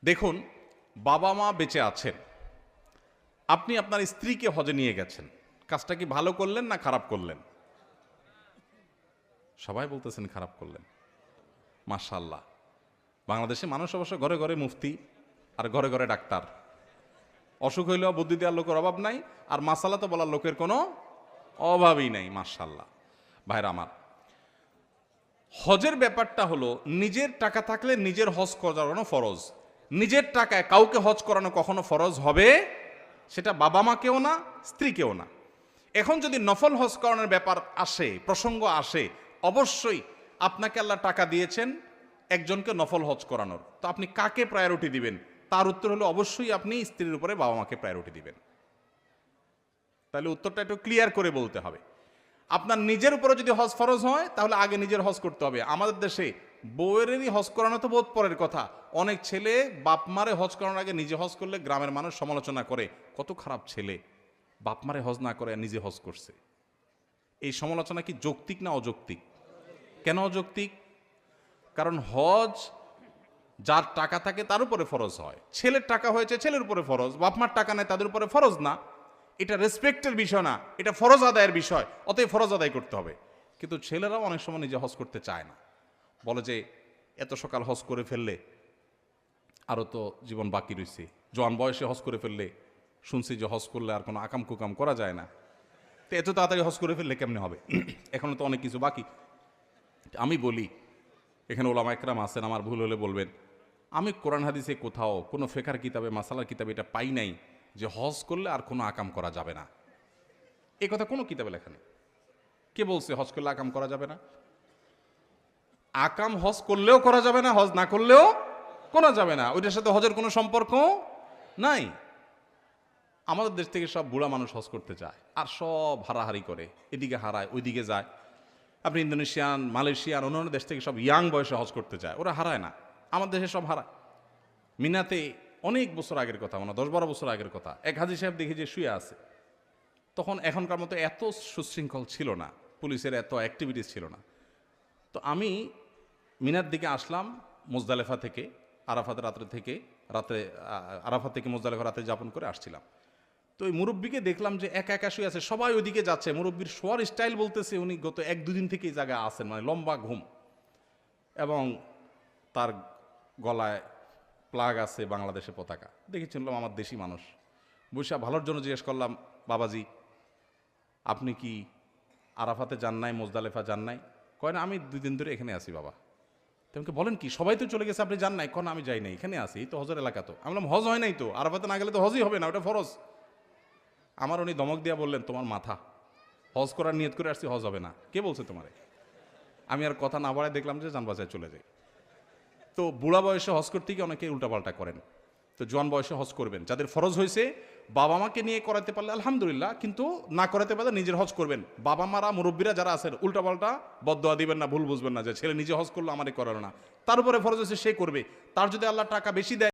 দেখুন, বাবা মা বেঁচে আছেন, আপনি আপনার স্ত্রীকে হজে নিয়ে গেছেন, কাজটা কি ভালো করলেন না খারাপ করলেন? সবাই বলতেছেন খারাপ করলেন। মাশাআল্লাহ, বাংলাদেশে মানুষ অবশ্য ঘরে ঘরে মুফতি আর ঘরে ঘরে ডাক্তার। অসুখ হইলেও বুদ্ধি দেওয়ার লোকের অভাব নাই, আর মাসালা তো বলার লোকের কোনো অভাবই নাই। মাশাআল্লাহ। ভাইরা আমার, হজের ব্যাপারটা হলো নিজের টাকা থাকলে নিজের হজ করানো ফরজ। নিজের টাকায় কাউকে হজ করানো কখনো ফরজ হবে, সেটা বাবা মাকেও না, স্ত্রীকেও না। এখন যদি নফল হজ করানোর ব্যাপার আসে, প্রসঙ্গ আসে, অবশ্যই আপনাকে আল্লাহ টাকা দিয়েছেন একজনকে নফল হজ করানোর, তো আপনি কাকে প্রায়োরিটি দিবেন? তার উত্তর হলো অবশ্যই আপনি স্ত্রীর উপরে বাবা মাকে প্রায়োরিটি দিবেন। তাহলে উত্তরটা একটু ক্লিয়ার করে বলতে হবে। আপনার নিজের উপরে যদি হজ ফরজ হয় তাহলে আগে নিজের হজ করতে হবে। আমাদের দেশে বউয়েরই হজ করানো তো বোধ পরের কথা, অনেক ছেলে বাপ মারে হজ করানোর আগে নিজে হজ করলে গ্রামের মানুষ সমালোচনা করে, কত খারাপ ছেলে, বাপ মারে হজ না করে নিজে হজ করছে। এই সমালোচনা কি যৌক্তিক না অযৌক্তিক? কেন অযৌক্তিক? কারণ হজ যার টাকা থাকে তার উপরে ফরজ হয়। ছেলের টাকা হয়েছে ছেলের উপরে ফরজ, বাপ মার টাকা নেয় তাদের উপরে ফরজ না। এটা রেসপেক্টের বিষয় না, এটা ফরজ আদায়ের বিষয়, অতএব ফরজ আদায় করতে হবে। কিন্তু ছেলেরাও অনেক সময় নিজে হজ করতে চায় না, বলে যে এত সকাল হজ করে ফেললে আরও তো জীবন বাকি রয়েছে, জোয়ান বয়সে হজ করে ফেললে শুনছি যে হজ করলে আর কোনো আকাম কুকাম করা যায় না, তো এত তাড়াতাড়ি হজ করে ফেললে কেমনে হবে, এখনো তো অনেক কিছু বাকি। আমি বলি, এখানে ওলামা একরাম আছেন, আমার ভুল হলে বলবেন, আমি কোরআন হাদিসে কোথাও কোনো ফেকার কিতাবে, মাসালার কিতাবে এটা পাই নাই যে হজ করলে আর কোনো আকাম করা যাবে না। এ কথা কোনো কিতাবে লেখা নেই। কে বলছে হজ করলে আকাম করা যাবে না? আকাম হজ করলেও করা যাবে না, হজ না করলেও করা যাবে না, ওইটার সাথে হজের কোনো সম্পর্ক নাই। আমাদের দেশ থেকে সব বুড়া মানুষ হজ করতে চায় আর সব হারাহারি করে, এদিকে হারায় ওইদিকে যায়। আপনি ইন্দোনেশিয়ান, মালয়েশিয়ান, অন্যান্য দেশ থেকে সব ইয়াং বয়সে হজ করতে চায়, ওরা হারায় না। আমাদের দেশে সব হারায়। মিনাতে অনেক বছর আগের কথা, মানে 10-12 বছর আগের কথা, এক হাজি সাহেব দেখি যে শুয়ে আছে। তখন এখনকার মতো এত সুশৃঙ্খল ছিল না, পুলিশের এত অ্যাক্টিভিটিস ছিল না। তো আমি মিনার দিকে আসলাম মুজদালেফা থেকে, আরাফাতের রাত্রে আরাফাত থেকে মুজদালেফা রাতে যাপন করে আসছিলাম। তো ওই মুরব্বীকে দেখলাম যে একা একা শুয়ে আছে, সবাই ওইদিকে যাচ্ছে। মুরব্বীর শোয়ার স্টাইল বলতেছে উনি গত 1-2 দিন থেকে এই জায়গায় আছেন, মানে লম্বা ঘুম, এবং তার গলায় প্লাগ আছে বাংলাদেশের পতাকা। দেখে চিনলাম আমার দেশি মানুষ। বৈশা ভালোর জন্য জিজ্ঞেস করলাম, বাবাজি আপনি কি আরাফাতে যান নাই, মুজদালেফা যান নাই? কয় না, আমি 2 দিন ধরে এখানে আছি বাবা। তোমাকে বলেন কি, সবাই তো চলে গেছে, আপনি যান নাই? কন আমি যাই নাই, এখানে আছি, এই তো হজের এলাকা। তো আমি বললাম হজ হয় নাই তো, আরাফাতে না গেলে তো হজই হবে না, ওটা ফরজ। আমার উনি ধমক দিয়া বললেন, তোমার মাথা, হজ করার নিয়ত করে আসছি, হজ হবে না, কে বলছে তোমারে? আমি আর কথা না বাড়ায় দেখলাম যে যান বাজায় চলে যায়। তো বুড়া বয়সে হজ করতে গিয়ে অনেকে উল্টাপাল্টা করেন। তো জোয়ান বয়সে হজ করবেন, যাদের ফরজ হয়েছে বাবা মাকে নিয়ে করাতে পারলে আলহামদুলিল্লাহ, কিন্তু না করাতে পারলে নিজের হজ করবেন। বাবা মারা, মুরব্বীরা যারা আছেন, উল্টাপাল্টা বদদোয়া দিবেন না, ভুল বুঝবেন না যে ছেলে নিজে হজ করলো আমারে করালো না। তার উপরে ফরজ হয়েছে সে করবে, তার যদি আল্লাহ টাকা বেশি দেয়